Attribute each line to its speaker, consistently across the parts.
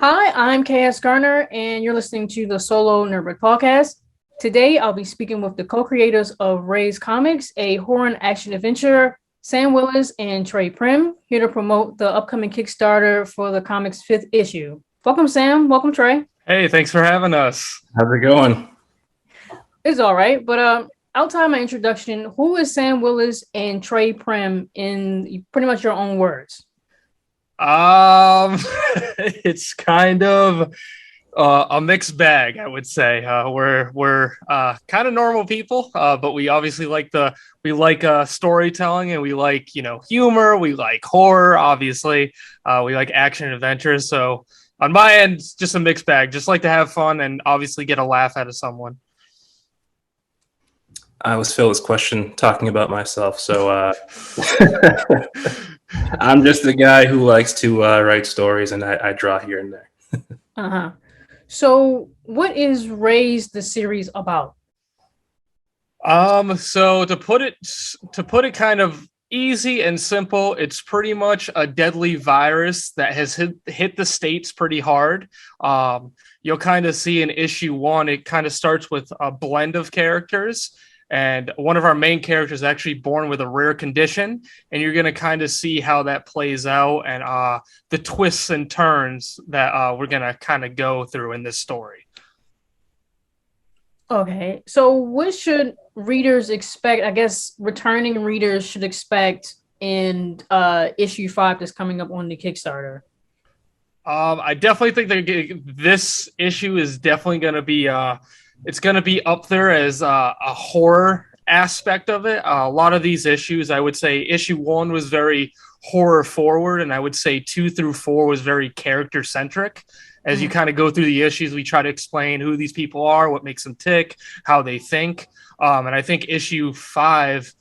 Speaker 1: Hi, I'm KS Garner, and you're listening to the Solo Nerdbird podcast. Today, I'll be speaking with the co-creators of Raze Comics, a horror and action adventure, Sam Willis and Tre Primm, here to promote the upcoming Kickstarter for the comic's 5th issue. Welcome, Sam. Welcome, Tre.
Speaker 2: Hey, thanks for having us.
Speaker 3: How's it going?
Speaker 1: It's all right, but outside my introduction, who is Sam Willis and Tre Primm in pretty much your own words?
Speaker 2: It's kind of a mixed bag, I would say. We're kind of normal people, but we obviously like storytelling, and we like humor. We like horror, obviously. We like action and adventures. So on my end, it's just a mixed bag. Just like to have fun and obviously get a laugh out of someone.
Speaker 3: I was Phil's question talking about myself, so I'm just the guy who likes to write stories, and I draw here and there.
Speaker 1: So what is Raze the series about?
Speaker 2: So to put it kind of easy and simple, it's pretty much a deadly virus that has hit the States pretty hard. You'll kind of see in issue 1, it kind of starts with a blend of characters. And one of our main characters is actually born with a rare condition, and you're going to kind of see how that plays out and the twists and turns that we're going to kind of go through in this story.
Speaker 1: Okay, so what should readers expect? I guess returning readers should expect in issue 5 that's coming up on the Kickstarter.
Speaker 2: I definitely think that this issue is definitely going to be it's going to be up there as a horror aspect of it. A lot of these issues, I would say issue 1 was very horror forward, and I would say 2 through 4 was very character centric. As you kind of go through the issues, we try to explain who these people are, what makes them tick, how they think. And I think issue 5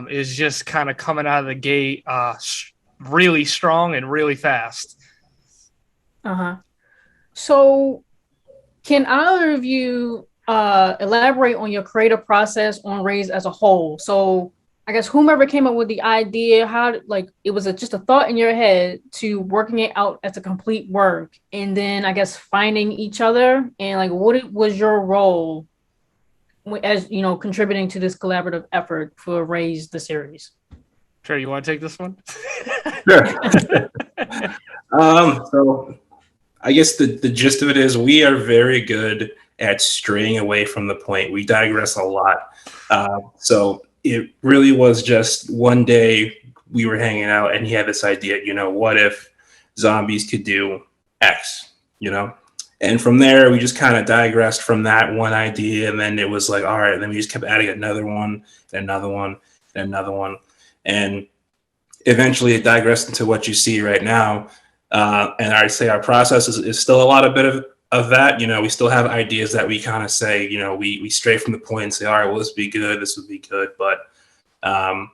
Speaker 2: is just kind of coming out of the gate really strong and really fast.
Speaker 1: So can either of you elaborate on your creative process on Raze as a whole? So I guess whomever came up with the idea, it was just a thought in your head to working it out as a complete work, and then I guess finding each other, and what was your role as contributing to this collaborative effort for Raze the series?
Speaker 2: Sure, you want to take this one?
Speaker 3: Sure. So I guess the gist of it is we are very good at straying away from the point. We digress a lot. So it really was just one day we were hanging out and he had this idea, what if zombies could do X, And from there, we just kind of digressed from that one idea. And then it was like, all right, then we just kept adding another one, and another one, and another one. And eventually it digressed into what you see right now. And I'd say our process is still a lot of of that. We still have ideas that we kind of say, we stray from the point and say, all right, well, this would be good. This would be good. But I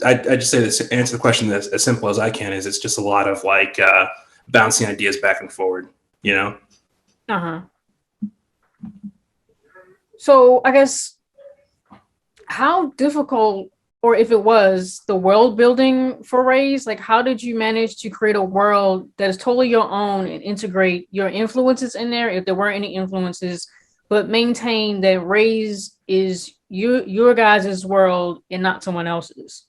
Speaker 3: just say this, answer the question as simple as I can, is it's just a lot of bouncing ideas back and forward,
Speaker 1: So I guess how difficult, or if it was, the world building for Raze, how did you manage to create a world that is totally your own and integrate your influences in there, if there weren't any influences, but maintain that Raze is your guys' world and not someone else's?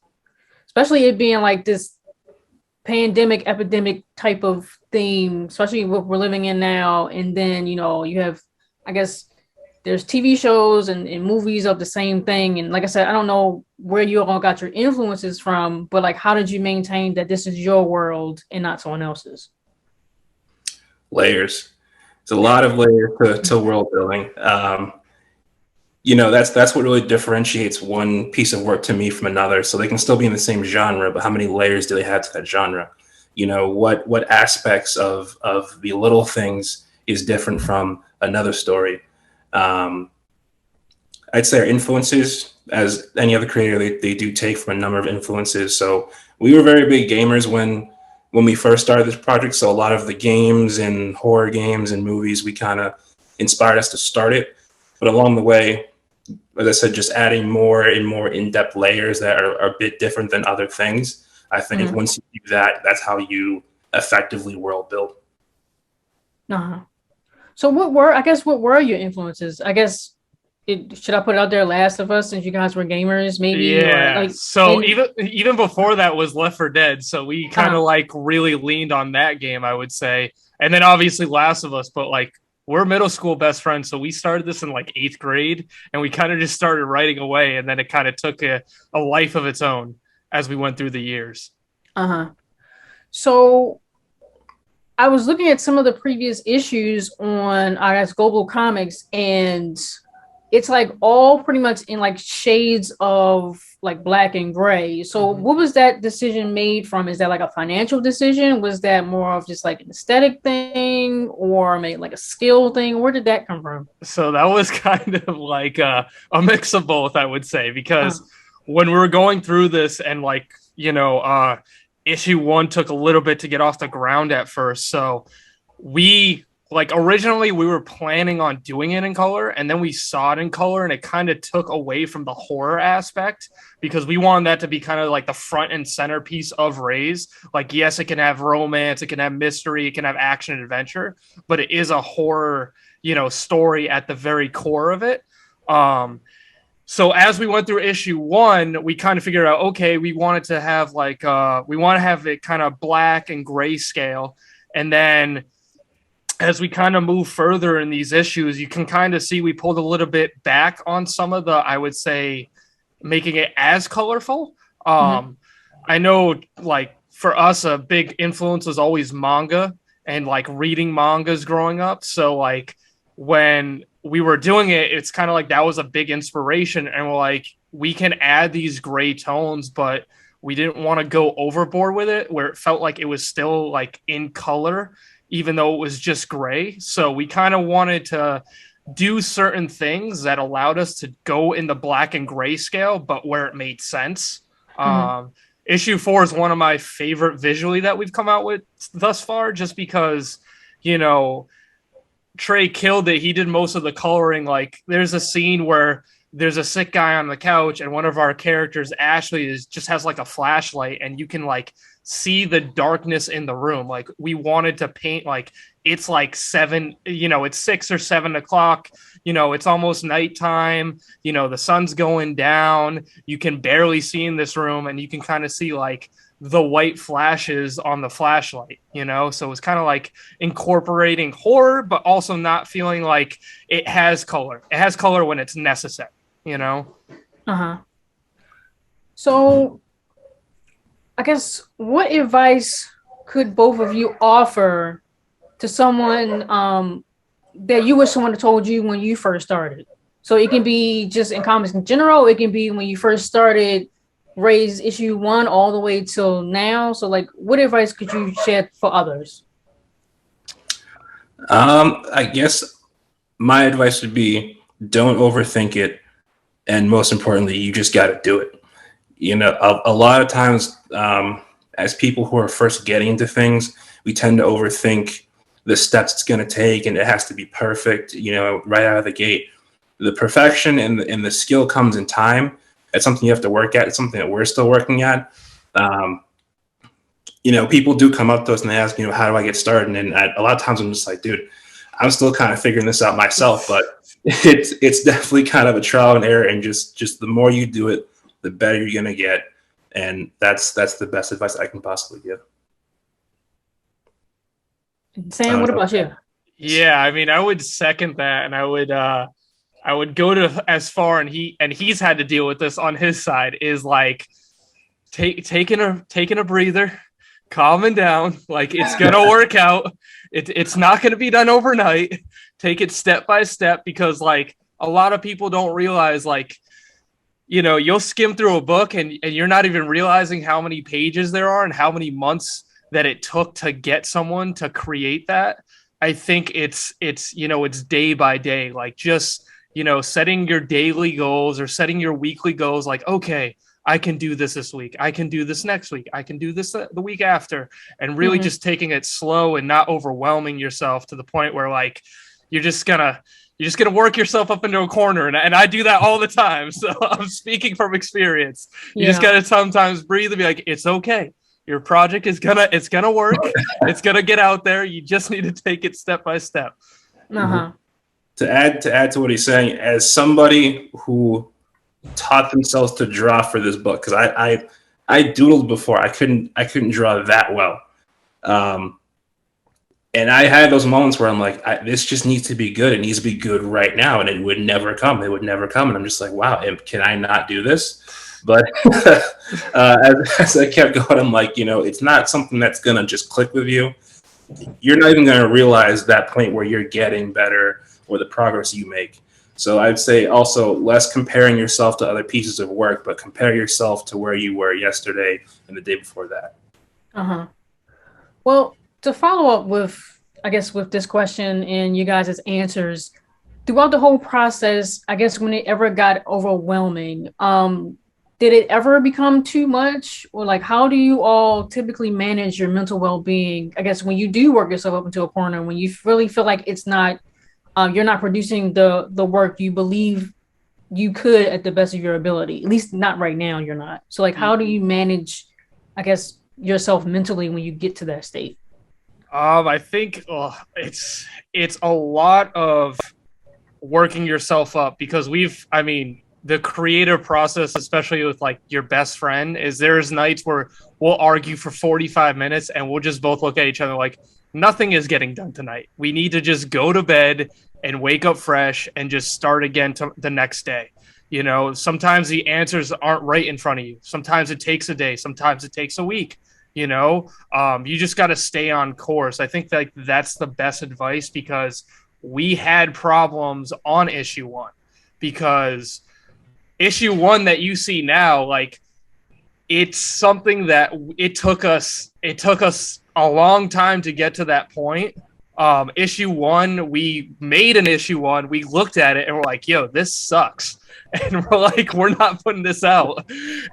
Speaker 1: Especially it being this pandemic, epidemic type of theme, especially what we're living in now. And then, you have, I guess, there's TV shows and movies of the same thing. And like I said, I don't know where you all got your influences from, but how did you maintain that this is your world and not someone else's?
Speaker 3: Layers. It's a lot of layers to world building. That's what really differentiates one piece of work to me from another. So they can still be in the same genre, but how many layers do they have to that genre? What aspects of the little things is different from another story? I'd say our influences, as any other creator, they do take from a number of influences. So we were very big gamers when we first started this project. So a lot of the games and horror games and movies, we kind of inspired us to start it. But along the way, as I said, just adding more and more in-depth layers that are a bit different than other things. I think once you do that, that's how you effectively world build.
Speaker 1: Uh-huh. So what were your influences? I guess should I put it out there, Last of Us, since you guys were gamers, maybe, or
Speaker 2: Yeah.
Speaker 1: like
Speaker 2: So even before that was Left 4 Dead, so we kind of like really leaned on that game, I would say. And then obviously Last of Us, but like we're middle school best friends, so we started this in like 8th grade, and we kind of just started writing away, and then it kind of took a life of its own as we went through the years.
Speaker 1: Uh-huh. So I was looking at some of the previous issues on, I guess, Global Comics, and it's like all pretty much in like shades of like black and gray. So what was that decision made from? Is that like a financial decision? Was that more of just like an aesthetic thing, or maybe like a skill thing? Where did that come from?
Speaker 2: So that was kind of like a mix of both, I would say, because when we were going through this and like, issue 1 took a little bit to get off the ground at first. So we like originally we were planning on doing it in color, and then we saw it in color, and it kind of took away from the horror aspect because we wanted that to be kind of like the front and centerpiece of Raze. Like, yes, it can have romance, it can have mystery, it can have action and adventure, but it is a horror, story at the very core of it. So as we went through issue 1, we kind of figured out, okay, we wanted to have like, we want to have it kind of black and grayscale. And then as we kind of move further in these issues, you can kind of see we pulled a little bit back on some of the, I would say, making it as colorful. I know like for us, a big influence was always manga and like reading mangas growing up. So like when we were doing it, it's kind of like that was a big inspiration, and we're like, we can add these gray tones, but we didn't want to go overboard with it where it felt like it was still like in color, even though it was just gray. So we kind of wanted to do certain things that allowed us to go in the black and gray scale, but where it made sense. Issue 4 is one of my favorite visually that we've come out with thus far, just because, Trey killed it. He did most of the coloring. Like, there's a scene where there's a sick guy on the couch, and one of our characters, Ashley, just has like a flashlight, and you can like see the darkness in the room. Like, we wanted to paint like it's like 7, it's 6 or 7 o'clock. It's almost nighttime. The sun's going down. You can barely see in this room, and you can kind of see like the white flashes on the flashlight, so it's kind of like incorporating horror, but also not feeling like it has color. It has color when it's necessary,
Speaker 1: So I guess what advice could both of you offer to someone that you wish someone had told you when you first started? So it can be just in comics in general. It can be when you first started Raze issue 1 all the way till now. So like, what advice could you share for others?
Speaker 3: I guess my advice would be, don't overthink it. And most importantly, you just got to do it. A lot of times, as people who are first getting into things, we tend to overthink the steps it's going to take, and it has to be perfect, right out of the gate. The perfection and the skill comes in time. It's something you have to work at. It's something that we're still working at. People do come up to us and they ask, how do I get started? And a lot of times I'm just like, dude, I'm still kind of figuring this out myself, but it's definitely kind of a trial and error. And just the more you do it, the better you're going to get. And that's the best advice I can possibly give.
Speaker 1: Sam, what about you?
Speaker 2: Yeah, I mean, I would second that, and I would go to as far, and he's had to deal with this on his side, is like taking a breather, calming down. Like, it's gonna work out. It's not gonna be done overnight. Take it step by step, because like a lot of people don't realize, like, you'll skim through a book and you're not even realizing how many pages there are and how many months that it took to get someone to create that. I think it's day by day, like just, setting your daily goals or setting your weekly goals. Like, okay, I can do this week. I can do this next week. I can do this the week after, and really just taking it slow and not overwhelming yourself to the point where like, you're just gonna work yourself up into a corner. And I do that all the time. So I'm speaking from experience. You just got to sometimes breathe and be like, it's okay. Your project is it's gonna work. It's gonna get out there. You just need to take it step by step.
Speaker 1: Uh-huh.
Speaker 3: To add to what he's saying, as somebody who taught themselves to draw for this book, because I doodled before. I couldn't draw that well. And I had those moments where I'm like, this just needs to be good. It needs to be good right now. And it would never come. It would never come. And I'm just like, wow, can I not do this? But as I kept going, I'm like, it's not something that's going to just click with you. You're not even going to realize that point where you're getting better or the progress you make. So I'd say also less comparing yourself to other pieces of work, but compare yourself to where you were yesterday and the day before that.
Speaker 1: Uh-huh. Well, to follow up with, I guess, with this question and you guys' answers, throughout the whole process, I guess when it ever got overwhelming, did it ever become too much? Or like, how do you all typically manage your mental well-being? I guess when you do work yourself up into a corner, when you really feel like it's not, you're not producing the work you believe you could at the best of your ability, at least not right now, you're not. So like, how do you manage, I guess, yourself mentally when you get to that state?
Speaker 2: I think it's a lot of working yourself up because the creative process, especially with like your best friend, is there's nights where we'll argue for 45 minutes and we'll just both look at each other like nothing is getting done tonight. We need to just go to bed and wake up fresh and just start again the next day. Sometimes the answers aren't right in front of you. Sometimes it takes a day. Sometimes it takes a week. You just got to stay on course. I think that that's the best advice because we had problems on issue 1 because issue 1 that you see now, like it's something that it took us a long time to get to that point. Issue 1, we made an issue 1, we looked at it and we're like, yo, this sucks. And we're like, we're not putting this out.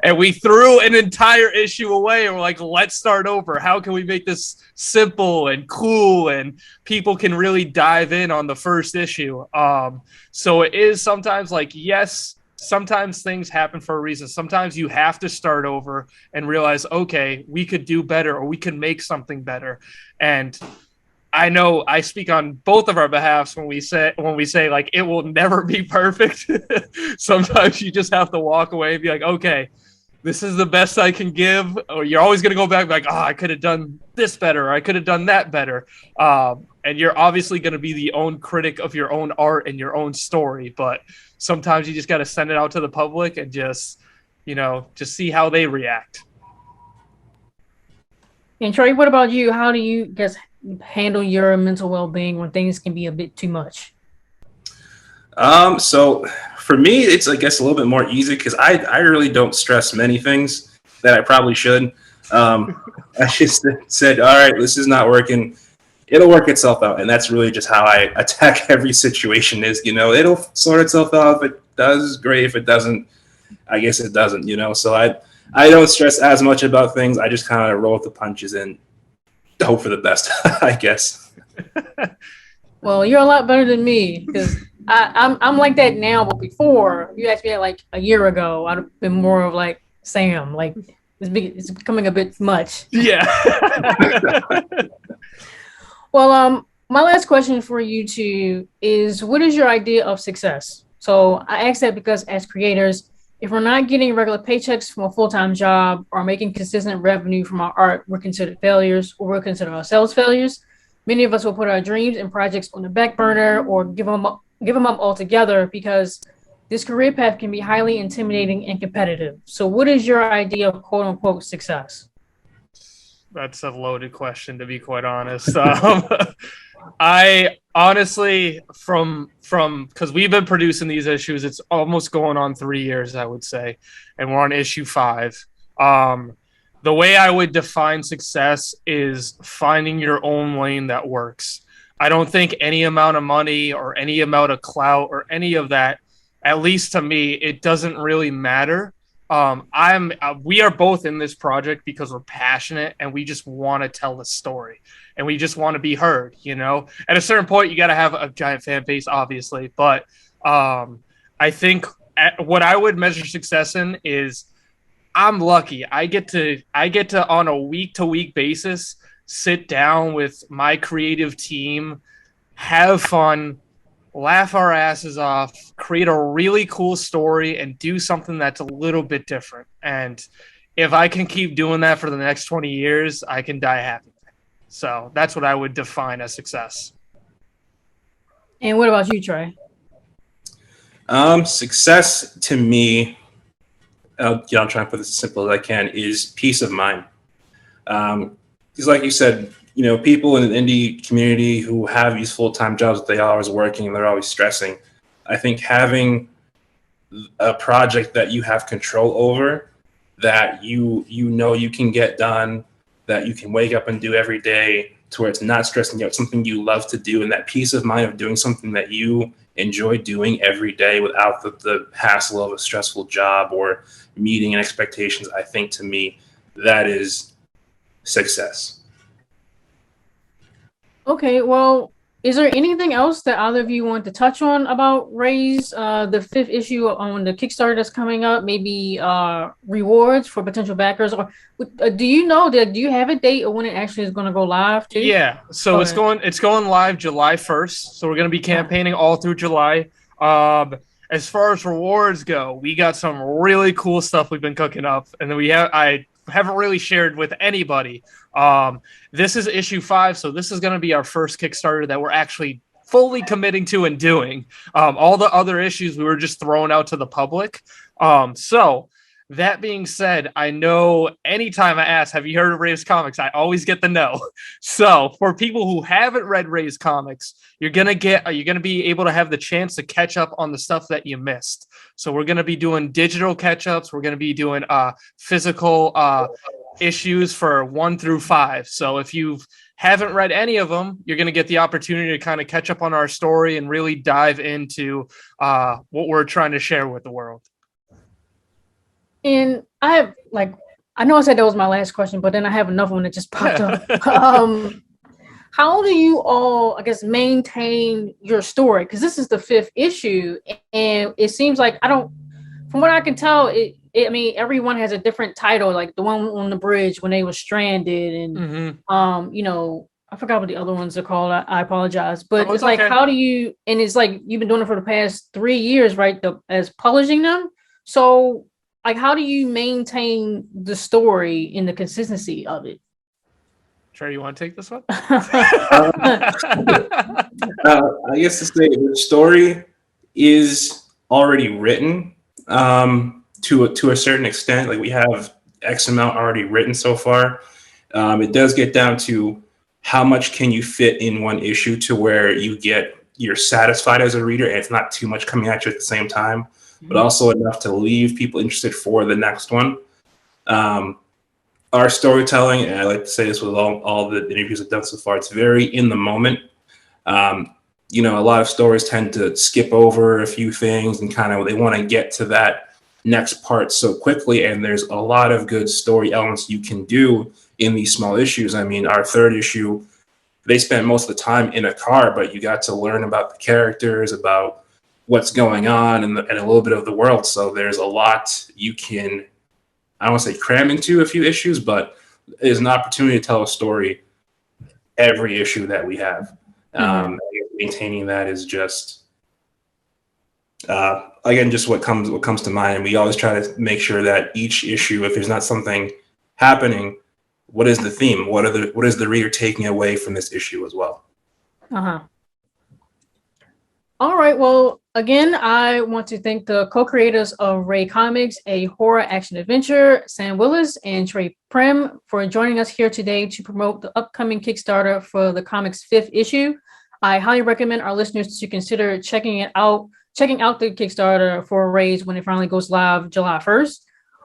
Speaker 2: And we threw an entire issue away and we're like, let's start over. How can we make this simple and cool and people can really dive in on the first issue? So it is sometimes like, yes, sometimes things happen for a reason. Sometimes you have to start over and realize, okay, we could do better or we can make something better. And I know I speak on both of our behalves when we say like it will never be perfect. Sometimes you just have to walk away and be like, okay, this is the best I can give. Or you're always going to go back like, I could have done this better. Or I could have done that better. And you're obviously going to be the own critic of your own art and your own story. But sometimes you just got to send it out to the public and just see how they react.
Speaker 1: And Trey, what about you? How do you handle your mental well-being when things can be a bit too much?
Speaker 3: So for me, it's, I guess, a little bit more easy because I really don't stress many things that I probably should. I just said, all right, this is not working. It'll work itself out. And that's really just how I attack every situation is, it'll sort itself out. If it does, great. If it doesn't, I guess it doesn't, So I don't stress as much about things. I just kind of roll with the punches and hope for the best, I guess.
Speaker 1: Well, you're a lot better than me because I'm like that now. But before, you asked me that like a year ago, I'd have been more of like Sam, like it's becoming a bit much.
Speaker 2: Yeah.
Speaker 1: Well, my last question for you two is, what is your idea of success? So I ask that because as creators, if we're not getting regular paychecks from a full-time job or making consistent revenue from our art, we're considered failures or we'll consider ourselves failures. Many of us will put our dreams and projects on the back burner or give them up altogether because this career path can be highly intimidating and competitive. So what is your idea of quote unquote success?
Speaker 2: That's a loaded question, to be quite honest. I honestly, because we've been producing these issues, it's almost going on 3 years, I would say, and we're on issue 5. The way I would define success is finding your own lane that works. I don't think any amount of money or any amount of clout or any of that, at least to me, it doesn't really matter. We are both in this project because we're passionate and we just want to tell the story and we just want to be heard, At a certain point, you got to have a giant fan base, obviously. But I think what I would measure success in is I'm lucky. I get to on a week-to-week basis sit down with my creative team, have fun, laugh our asses off, create a really cool story, and do something that's a little bit different. And if I can keep doing that for the next 20 years, I can die happy. So that's what I would define as success.
Speaker 1: And what about you, Trey?
Speaker 3: Success to me, I'll try and put this as simple as I can, is peace of mind. Because like you said, people in the indie community who have these full-time jobs that they are always working, they're always stressing. I think having a project that you have control over, that you can get done, that you can wake up and do every day, to where it's not stressing you out, something you love to do, and that peace of mind of doing something that you enjoy doing every day without the hassle of a stressful job or meeting expectations. I think to me, that is success.
Speaker 1: Okay, well, is there anything else that either of you want to touch on about Raze, the 5th issue on the Kickstarter that's coming up? Maybe rewards for potential backers, or do you have a date of when it actually is going to go live too?
Speaker 2: Yeah, so it's going live July 1st. So we're going to be campaigning all through July. As far as rewards go, we got some really cool stuff we've been cooking up, and then I haven't really shared with anybody. This is issue 5, so this is going to be our first Kickstarter that we're actually fully committing to and doing. All the other issues we were just throwing out to the public. So that being said, I know anytime I ask, have you heard of Raze Comics? I always get the no. So for people who haven't read Raze Comics, you're going to be able to have the chance to catch up on the stuff that you missed. So we're going to be doing digital catch-ups. We're going to be doing physical issues for 1 through 5. So if you haven't read any of them, you're going to get the opportunity to kind of catch up on our story and really dive into what we're trying to share with the world.
Speaker 1: And I know I said that was my last question, but then I have another one that just popped up. How do you all, I guess, maintain your story? Because this is the 5th issue, and it seems like from what I can tell, everyone has a different title. Like the one on the bridge when they were stranded, and I forgot what the other ones are called. I apologize, but it's like, okay. How do you? And it's like you've been doing it for the past 3 years, right? As publishing them, so. Like, how do you maintain the story and the consistency of it?
Speaker 2: Trey, you want to take this one?
Speaker 3: I guess to say the story is already written to a certain extent. Like we have X amount already written so far. It does get down to how much can you fit in one issue to where you're satisfied as a reader and it's not too much coming at you at the same time, but also enough to leave people interested for the next one. Our storytelling, and I like to say this with all the interviews I've done so far, it's very in the moment. A lot of stories tend to skip over a few things and they want to get to that next part so quickly. And there's a lot of good story elements you can do in these small issues. I mean, our 3rd issue, they spent most of the time in a car, but you got to learn about the characters, about what's going on and a little bit of the world. So there's a lot you can, I don't want to say cram into a few issues, but there's an opportunity to tell a story every issue that we have. Maintaining that is just, again, just what comes to mind. And we always try to make sure that each issue, if there's not something happening, what is the theme? What is the reader taking away from this issue as well?
Speaker 1: All right. Well, again, I want to thank the co-creators of Raze Comics, a horror action adventure, Sam WIllis and Tre Primm, for joining us here today to promote the upcoming Kickstarter for the comics 5th issue. I highly recommend our listeners to consider checking out the Kickstarter for Raze when it finally goes live July 1st.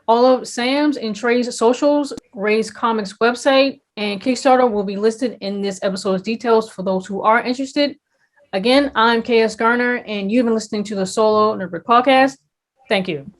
Speaker 1: All of Sam's and Tre's socials, Raze Comics website, and Kickstarter will be listed in this episode's details for those who are interested. Again, I'm KS Garner, and you've been listening to the Solo Nerd Bird Podcast. Thank you.